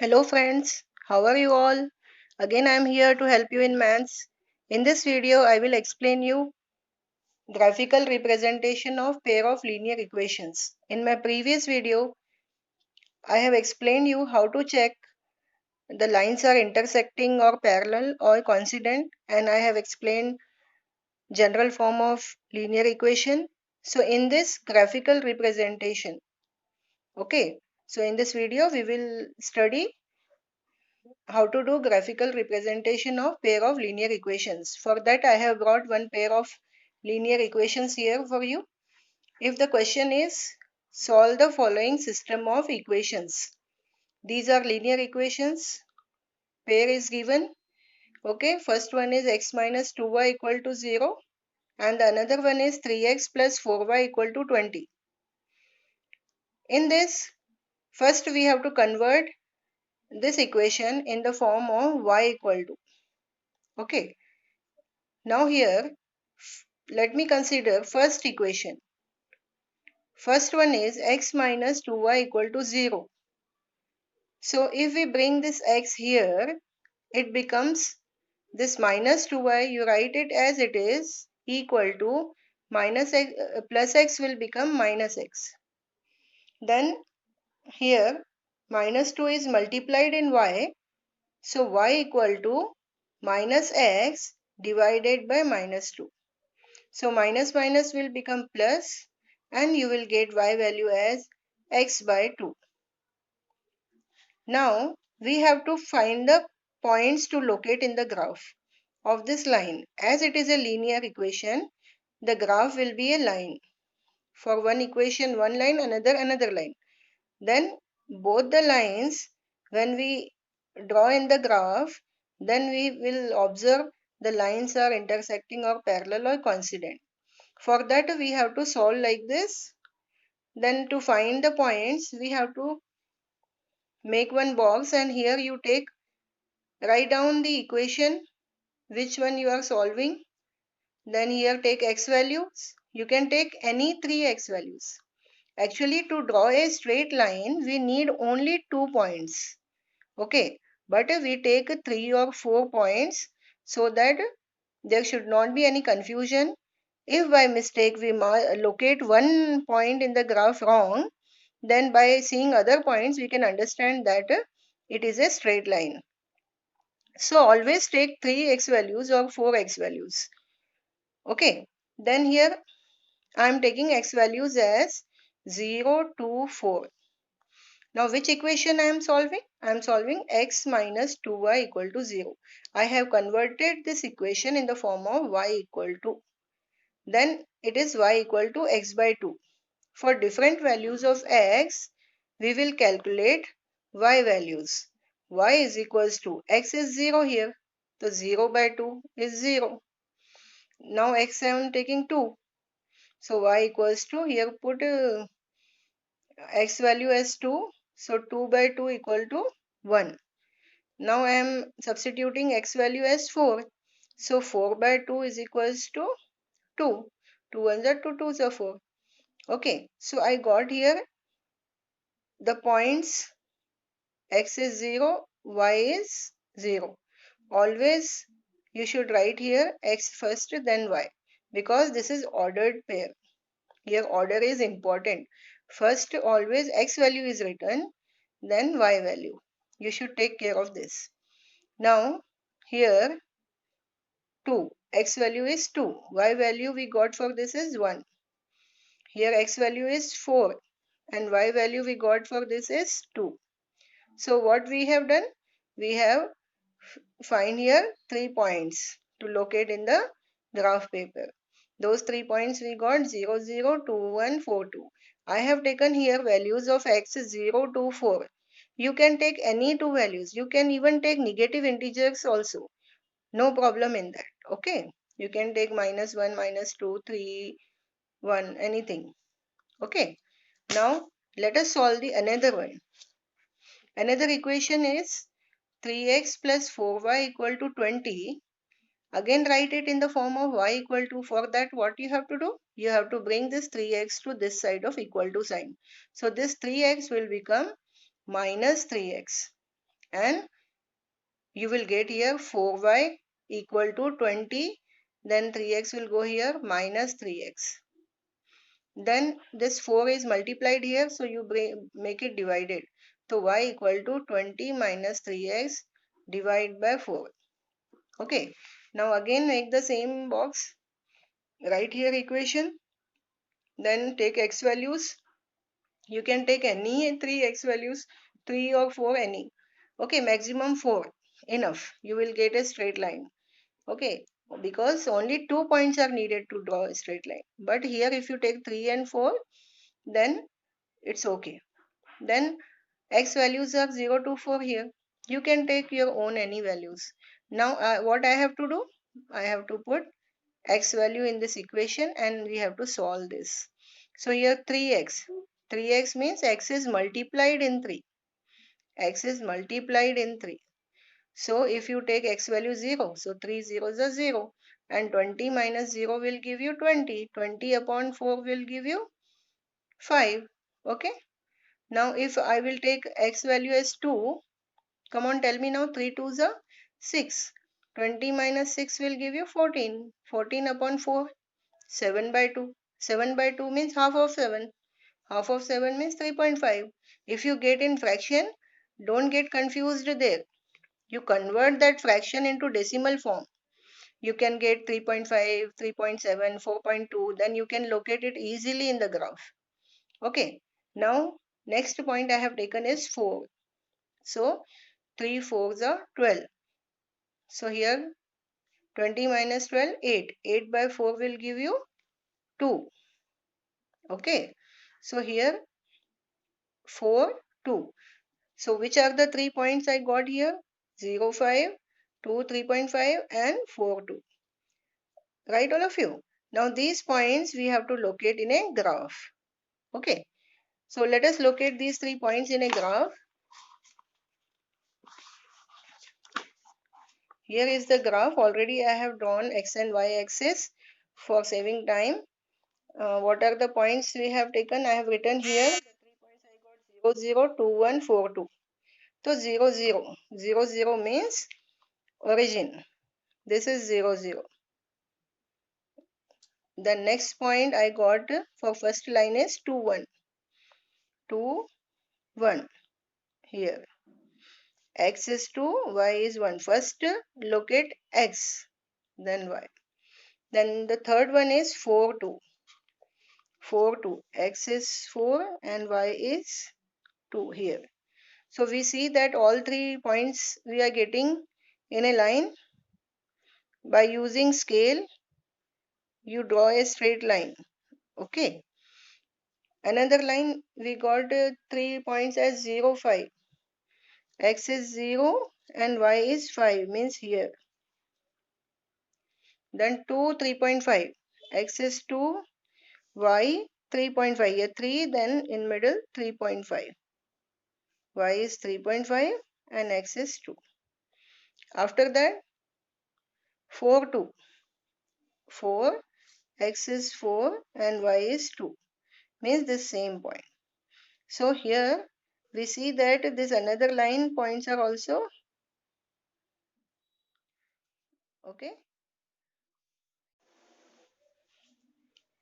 Hello friends, how are you all? Again I am here to help you in maths. In this video I will explain you graphical representation of pair of linear equations. In my previous video I have explained you how to check the lines are intersecting or parallel or coincident, and I have explained general form of linear equation. So in this graphical representation, okay, so in this video we will study how to do graphical representation of pair of linear equations. For that I have brought one pair of linear equations here for you. If the question is solve the following system of equations. These are linear equations. Pair is given. Okay, first one is x minus 2y equal to 0 and the another one is 3x plus 4y equal to 20. In this, first we have to convert this equation in the form of y equal to. Okay, now here let me consider first equation. First one is x minus 2y equal to 0. So if we bring this x here, it becomes this minus 2y, you write it as it is, equal to minus x, plus x will become minus x. Then here minus 2 is multiplied in y, so y equal to minus x divided by minus 2. So minus minus will become plus and you will get y value as x by 2. Now we have to find the points to locate in the graph of this line. As it is a linear equation, the graph will be a line. For one equation, one line, another line. Then both the lines, when we draw in the graph, then we will observe the lines are intersecting or parallel or coincident. For that we have to solve like this. Then to find the points we have to make one box, and here you write down the equation which one you are solving. Then here take x values. You can take any three x values. Actually to draw a straight line we need only 2 points. Okay, but we take 3 or 4 points so that there should not be any confusion. If by mistake we locate one point in the graph wrong, then by seeing other points we can understand that it is a straight line. So always take 3x values or 4x values. Okay, then here I am taking x values as 0, 2, 4. Now which equation I am solving? I am solving x minus 2y equal to 0. I have converted this equation in the form of y equal to. Then it is y equal to x by 2. For different values of x, we will calculate y values. Y is equals to, x is 0 here. So 0 by 2 is 0. Now x I am taking 2. So y equals to, here put x value as 2. So 2 by 2 equal to 1. Now I am substituting x value as 4. So 4 by 2 is equals to 2. 2 ones are 2, 2s are 4. Okay, so I got here the points x is 0, y is 0. Always you should write here x first then y, because this is ordered pair. Here order is important. First always x value is written, then y value. You should take care of this. Now here 2, x value is 2, y value we got for this is 1. Here x value is 4 and y value we got for this is 2. So what we have done? We have find here 3 points to locate in the graph paper. Those 3 points we got 0, 0, 2, 1, 4, 2. I have taken here values of x 0, 2, 4. You can take any two values. You can even take negative integers also. No problem in that. Okay. You can take minus 1, minus 2, 3, 1, anything. Okay. Now let us solve the another one. Another equation is 3x plus 4y equal to 20. Again write it in the form of y equal to. For that what you have to do? You have to bring this 3x to this side of equal to sign. So this 3x will become minus 3x. and you will get here 4y equal to 20. Then 3x will go here minus 3x. Then this 4 is multiplied here, so you make it divided. So y equal to 20 minus 3x divided by 4. Okay. Now again make the same box. Write here equation. Then take x values. You can take any 3 x values, 3 or 4, any. Okay, maximum 4. Enough. You will get a straight line. Okay, because only 2 points are needed to draw a straight line. But here if you take 3 and 4, then it's okay. Then x values are 0 to 4 here. You can take your own any values. Now what I have to do? I have to put x value in this equation and we have to solve this. So here 3x. 3x means x is multiplied in 3. X is multiplied in 3. So if you take x value 0, so 3 zeros are 0 and 20 minus 0 will give you 20. 20 upon 4 will give you 5. Okay. Now if I will take x value as 2, come on, tell me now, 3 twos are 6. 20 minus 6 will give you 14. 14 upon 4, 7 by 2. 7 by 2 means half of 7. Half of 7 means 3.5. If you get in fraction, don't get confused there. You convert that fraction into decimal form. You can get 3.5, 3.7, 4.2. Then you can locate it easily in the graph. Okay. Now, next point I have taken is 4. So, 3 4s are 12. So, here 20 minus 12, 8. 8 by 4 will give you 2. Okay. So, here 4, 2. So, which are the 3 points I got here? 0, 5, 2, 3.5 and 4, 2. Right, all of you? Now, these points we have to locate in a graph. Okay. So, let us locate these 3 points in a graph. Here is the graph. Already I have drawn x and y axis for saving time. What are the points we have taken? I have written here. The 3 points I got 0, 0, 2, 1, 4, 2. So 0, 0. 0, 0 means origin. This is 0, 0. The next point I got for first line is 2, 1. 2, 1. Here. X is 2, y is 1. First locate x, then y. Then the third one is 4, 2. 4, 2. X is 4 and y is 2 here. So we see that all 3 points we are getting in a line. By using scale, you draw a straight line. Okay. Another line we got 3 points as 0, 5. X is 0 and y is 5 means here. Then 2, 3.5. X is 2, y 3.5. Here 3, then in middle 3.5. Y is 3.5 and x is 2. After that 4, 2. 4, x is 4 and y is 2. Means the same point. So here we see that this another line points are also okay.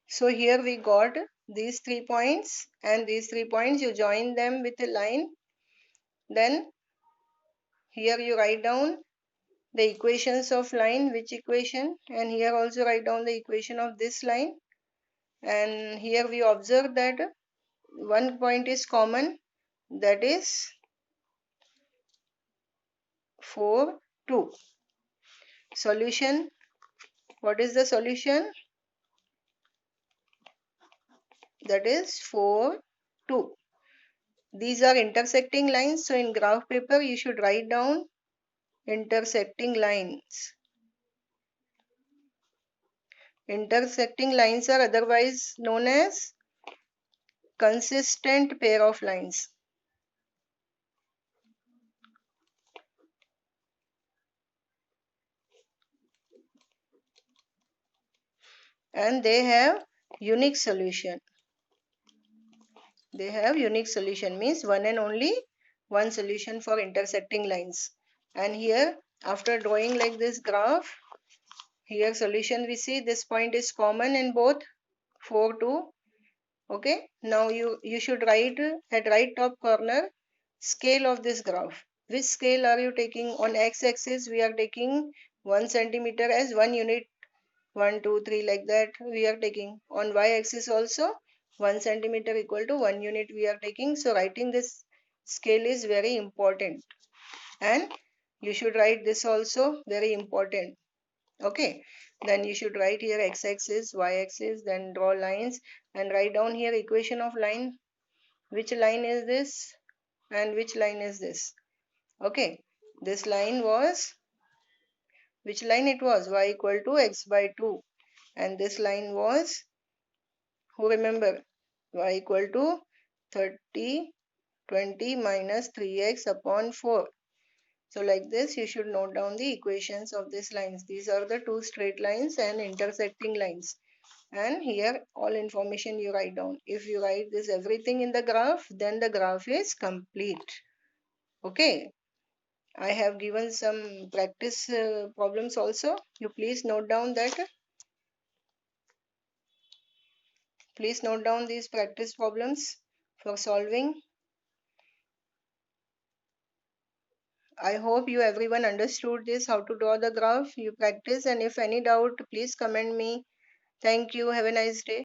So here we got these 3 points and these 3 points you join them with a line. Then here you write down the equations of line, which equation, and here also write down the equation of this line. And here we observe that one point is common, that is 4, 2. Solution. What is the solution? That is 4, 2. These are intersecting lines. So in graph paper, you should write down intersecting lines. Intersecting lines are otherwise known as consistent pair of lines. And they have unique solution. They have unique solution means one and only one solution for intersecting lines. And here, after drawing like this graph, here solution we see this point is common in both 4, 2. Okay, now you should write at right top corner scale of this graph. Which scale are you taking? On x-axis we are taking 1 centimeter as 1 unit, 1, 2, 3 like that we are taking. On y-axis also 1 centimeter equal to 1 unit we are taking. So writing this scale is very important, and you should write this also, very important. Okay, then you should write here x-axis, y-axis, then draw lines and write down here equation of line. Which line is this and which line is this? Okay, this line was, which line it was? Y equal to x by 2, and this line was, who remember, y equal to 30, 20 minus 3x upon 4. So like this you should note down the equations of these lines. These are the two straight lines and intersecting lines. And here all information you write down. If you write this everything in the graph, then the graph is complete. Okay, I have given some practice problems also. You please note down that. Please note down these practice problems for solving. I hope you everyone understood this, how to draw the graph. You practice, and if any doubt, please comment me. Thank you. Have a nice day.